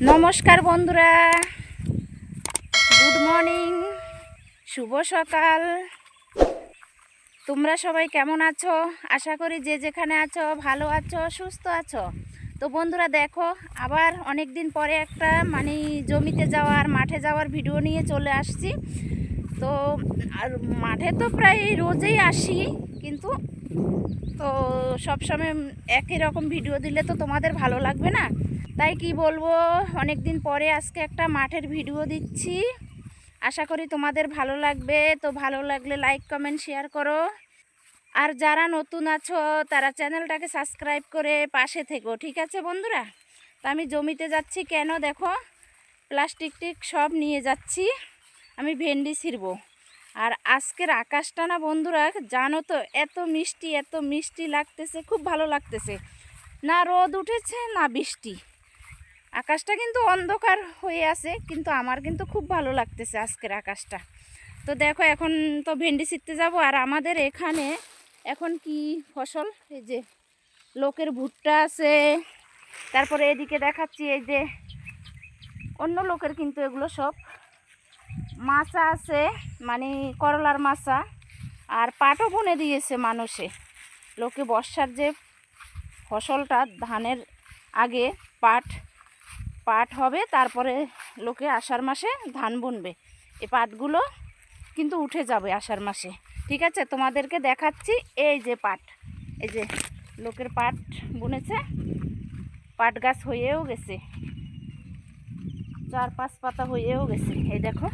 নমস্কার বন্ধুরা, good morning, শুভ সকাল। তোমরা সবাই কেমন আছো? আশা করি যে যেখানে আছো ভালো আছো, সুস্থ আছো। তো বন্ধুরা দেখো, আবার অনেক দিন পরে একটা জমিতে যাওয়ার, মাঠে যাওয়ার ভিডিও নিয়ে চলে আসছি। তো আর মাঠে তো প্রায় রোজই আসি, কিন্তু তো সবসময় একই রকম ভিডিও দিলে তো তোমাদের ভালো লাগবে না। তাই কি বলবো, অনেক দিন পরে আজকে একটা মাঠের ভিডিও দিচ্ছি। আশা করি তোমাদের ভালো লাগবে। তো ভালো লাগলে লাইক, কমেন্ট, শেয়ার করো। আর যারা নতুন আছো তারা চ্যানেলটাকে সাবস্ক্রাইব করে পাশে থেকো, ঠিক আছে বন্ধুরা? তো আমি জমিতে যাচ্ছি কেন দেখো, প্লাস্টিক সব নিয়ে যাচ্ছি। আমি ভেন্ডি ছিঁড়বো। আর আজকের আকাশটা না বন্ধুরা, জানো তো, এত মিষ্টি লাগতেছে, খুব ভালো লাগতেছে। না রোদ উঠেছে না বৃষ্টি, আকাশটা কিন্তু অন্ধকার হয়ে আছে, কিন্তু আমার কিন্তু খুব ভালো লাগতেছে আজকের আকাশটা। তো দেখো, এখন তো ভেন্ডি ছিঁড়তে যাব। আর আমাদের এখানে এখন কি ফসল, এই যে লোকের ভুট্টা আছে, তারপরে এদিকে দেখাচ্ছি এই যে অন্য লোকের, কিন্তু এগুলো সব মাচা আছে, করলার মাচা। আর পাটও বুনে দিয়েছে মানুষে। লোকে বর্ষার যে ফসলটা, ধানের আগে পাট হবে, তারপরে লোকে আষাঢ় মাসে ধান বুনবে। এই পাটগুলো কিন্তু উঠে যাবে আষাঢ় মাসে, ঠিক আছে? তোমাদেরকে দেখাচ্ছি। এই যে পাট, এই যে লোকের পাট বুনেছে, পাট গাছ হয়েও গেছে, 4-5 পাতা হয়েও গেছে, এই দেখো।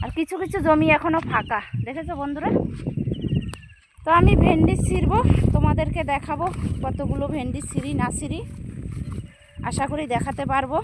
আর কিছু কিছু জমি এখনো ফাঁকা, দেখেছো বন্ধুরা? তো আমি ভেন্ডি ছিঁড়বো, তোমাদেরকে দেখাবো কতগুলো ভেন্ডি ছিঁড়ি না ছিঁড়ি, আশা করি দেখাতে পারবো।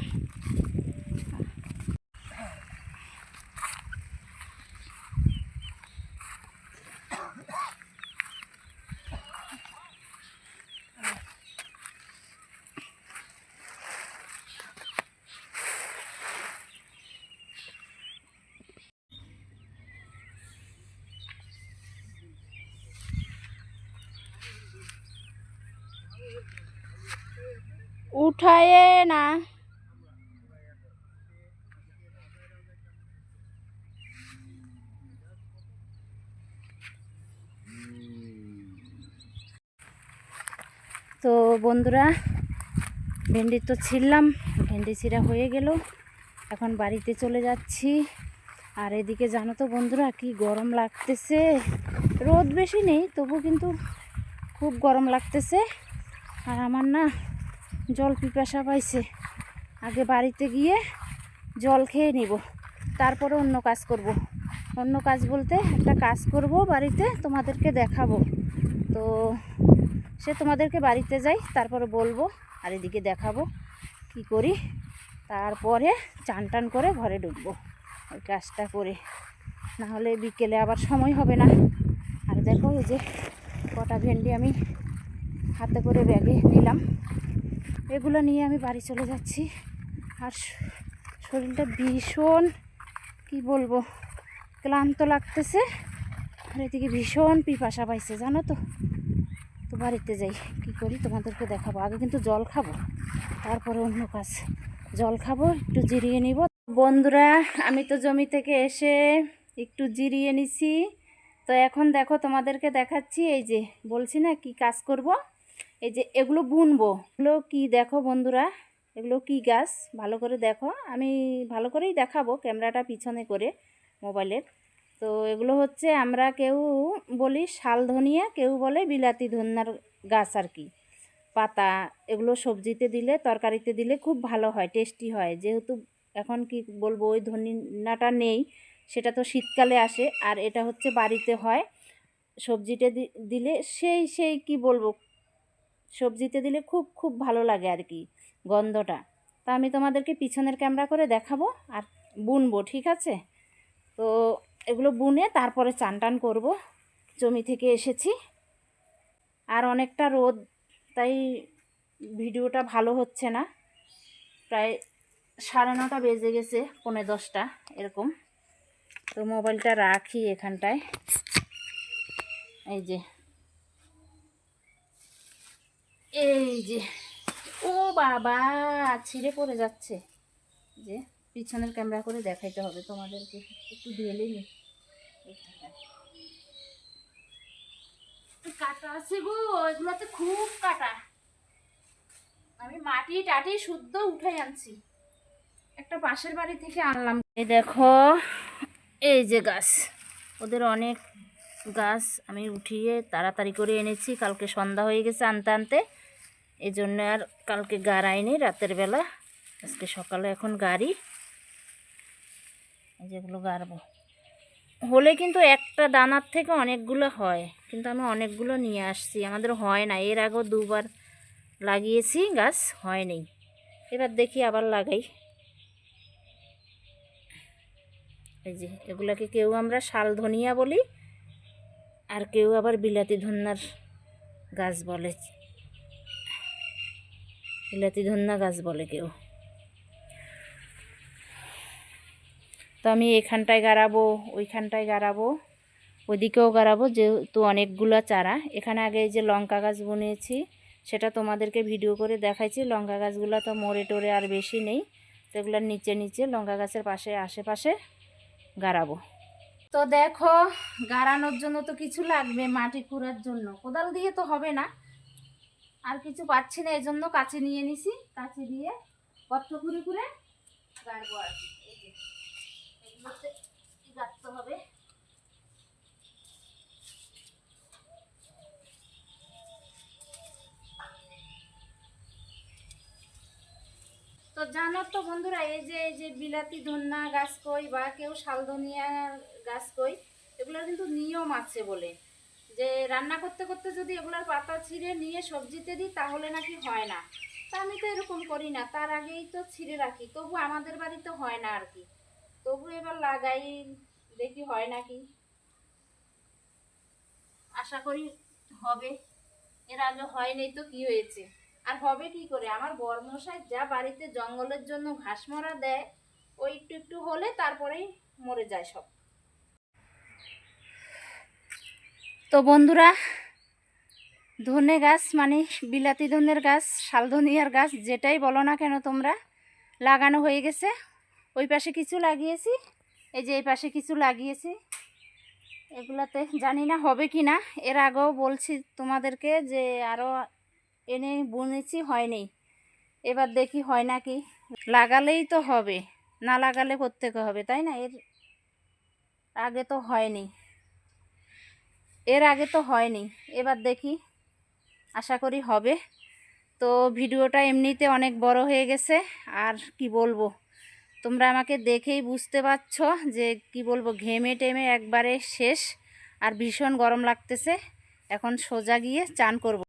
উঠায়ে না, তো বন্ধুরা ভেন্ডি তো ছিঁড়লাম, ভেন্ডি ছিঁড়া হয়ে গেল, এখন বাড়িতে চলে যাচ্ছি। আর এদিকে জানো তো বন্ধুরা, কি গরম লাগতেছে। রোদ বেশি নেই, তবু কিন্তু খুব গরম লাগতেছে। আর আমার না জল পিপাসা পাইছে, আগে বাড়িতে গিয়ে জল খেয়ে নিব, তারপরে অন্য কাজ করব। অন্য কাজ বলতে একটা কাজ করব বাড়িতে, তোমাদেরকে দেখাবো। তো সে তোমাদেরকে বাড়িতে যাই, তারপরে বলবো। আর এদিকে দেখাবো কি করি, তারপরে চান টান করে ঘরে ঢুকবো ওই কাজটা করে, না হলে বিকেলে আবার সময় হবে না। আর দেখো, এই যে কটা ভেন্ডি আমি হাতে করে ব্যাগে নিলাম, এগুলো নিয়ে আমি বাড়ি চলে যাচ্ছি। আর শরীরটা ভীষণ, কি বলবো, ক্লান্ত লাগতেছে। আর এদিকে ভীষণ পিপাসা পাইছে, জানো তো। তো বাড়িতে যাই, কি করি তোমাদেরকে দেখাবো। আগে কিন্তু জল খাবো, তারপরে অন্য কাজ। জল খাবো, একটু জিরিয়ে নিব। বন্ধুরা, আমি তো জমি থেকে এসে একটু জিরিয়ে নিছি। তো এখন দেখো, তোমাদেরকে দেখাচ্ছি। এই যে বলছি না কি কাজ করব, এই যে এগুলো বুনবো। এগুলো কি দেখো বন্ধুরা, এগুলো কি গাছ, ভালো করে দেখো। আমি ভালো করেই দেখাবো, ক্যামেরাটা পিছনে করে মোবাইলের। তো এগুলো হচ্ছে, আমরা কেউ বলি শালধনিয়া, কেউ বলে বিলাতি ধনিয়ার গাছ আর কি। পাতা, এগুলো সবজিতে দিলে, তরকারিতে দিলে খুব ভালো হয়, টেস্টি হয়। যেহেতু এখন কি বলবো, ওই ধনিয়াটা নেই, সেটা তো শীতকালে আসে। আর এটা হচ্ছে বাড়িতে হয়, সবজিতে দিলে সেই কি বলবো, সবজিতে দিলে খুব খুব ভালো লাগে আর কি, গন্ধটা। তা আমি তোমাদেরকে পিছনের ক্যামেরা করে দেখাবো আর বুনবো, ঠিক আছে? তো এগুলো বুনে তারপরে চান টান করবো। জমি থেকে এসেছি, আর অনেকটা রোদ, তাই ভিডিওটা ভালো হচ্ছে না। প্রায় 9:30 বেজে গেছে, 9:45 এরকম। তো মোবাইলটা রাখি এখানটায়। এই যে ও বাবা, ছিঁড়ে পড়ে যাচ্ছে। যে পিছনের ক্যামেরা করে দেখাইতে হবে তোমাদেরকে, একটু ঢেলে নি। কাটা আছে গো, এগুলোতে খুব কাটা। আমি মাটি টাটি শুদ্ধ উঠাই আনছি, একটা পাশের বাড়ি থেকে আনলাম। এই দেখো, এই যে গাছ, ওদের অনেক গাছ আমি উঠিয়ে তাড়াতাড়ি করে এনেছি, কালকে সন্ধ্যা হয়ে গেছে আনতে আনতে, এই জন্য আর কালকে গাড়াইনি রাতের বেলা, আজকে সকালে এখন গাড়ি। যেগুলো গাড়বো হলে কিন্তু একটা দানার থেকে অনেকগুলো হয়, কিন্তু আমি অনেকগুলো নিয়ে আসছি, আমাদের হয় না। এর আগেও দুবার লাগিয়েছি, গাছ হয়নি। এবার দেখি আবার লাগাই। এই যে এগুলাকে কেউ আমরা শাল ধনিয়া বলি, আর কেউ আবার বিলাতি ধন্যার গাছ বলে, বিলাতি ধন্যা গাছ বলে কেউ। তো আমি এখানটায় গাড়াবো, ওইখানটায় গাড়াবো, ওইদিকেও গাড়াবো, যেহেতু অনেকগুলো চারা। এখানে আগে এই যে লঙ্কা গাছ বুনেছি, সেটা তোমাদেরকে ভিডিও করে দেখাইছি। লঙ্কা গাছগুলো তো মরে টরে আর বেশি নেই, সেগুলোর নিচে নিচে লঙ্কা গাছের পাশে আশেপাশে গাড়াবো। তো দেখো, গাড়ানোর জন্য তো কিছু লাগবে, মাটি খুঁড়ার জন্য। কোদাল দিয়ে তো হবে না, আর কিছু পাচ্ছি না, এই জন্য কাছে নিয়ে নিছি। কাছে দিয়ে গর্ত খুঁড়ে খুঁড়ে গাড়বো আর কি। এই যে এগুলোতে গাড়তে হবে। তো জানো তো বন্ধুরা, এই যে বিলাতি ধনিয়া গাছ কই বা কেউ শালধনিয়া গাছ কই, এগুলোর কিন্তু নিয়ম আছে বলে, যে রান্না করতে করতে যদি এগুলোর পাতা ছিঁড়ে নিয়ে সবজিতে দিই তাহলে নাকি হয় না। তা আমি তো এরকম করি না, তার আগেই তো ছিঁড়ে রাখি। তবু আমাদের বাড়িতে হয় না আর কি, তবু এবার লাগাই, দেখি হয় নাকি। আশা করি হবে, এর আগে হয়নি তো কি হয়েছে, আর হবে কি করে। আমার বরমশাই যা বাড়িতে জঙ্গলের জন্য ঘাস মরা দেয়, ওই একটু একটু হলে তারপরেই মরে যায় সব। তো বন্ধুরা, ধনে গাছ মানে বিলাতি ধনের গাছ, শালধনিয়ার গাছ, যেটাই বলো না কেন তোমরা, লাগানো হয়ে গেছে। ওই পাশে কিছু লাগিয়েছি, এই যে এই পাশে কিছু লাগিয়েছি। এগুলাতে জানি না হবে কি না, এর আগেও বলছি তোমাদেরকে যে আরও এনে বুনেছি, হয়নি। এবার দেখি হয় নাকি। লাগালেই তো হবে, না লাগালে কোত্থেকে হবে, তাই না? আগে তো হয়নি, এর আগে তো হয়নি, এবার দেখি, আশা করি হবে। তো ভিডিওটা এমনিতে অনেক বড় হয়ে গেছে, আর কি বলবো, তোমরা আমাকে দেখেই বুঝতে পারছো যে কি বলবো, ঘেমে টেমে একবারে শেষ, আর ভীষণ গরম লাগতেছে। এখন সোজা গিয়ে চান করব।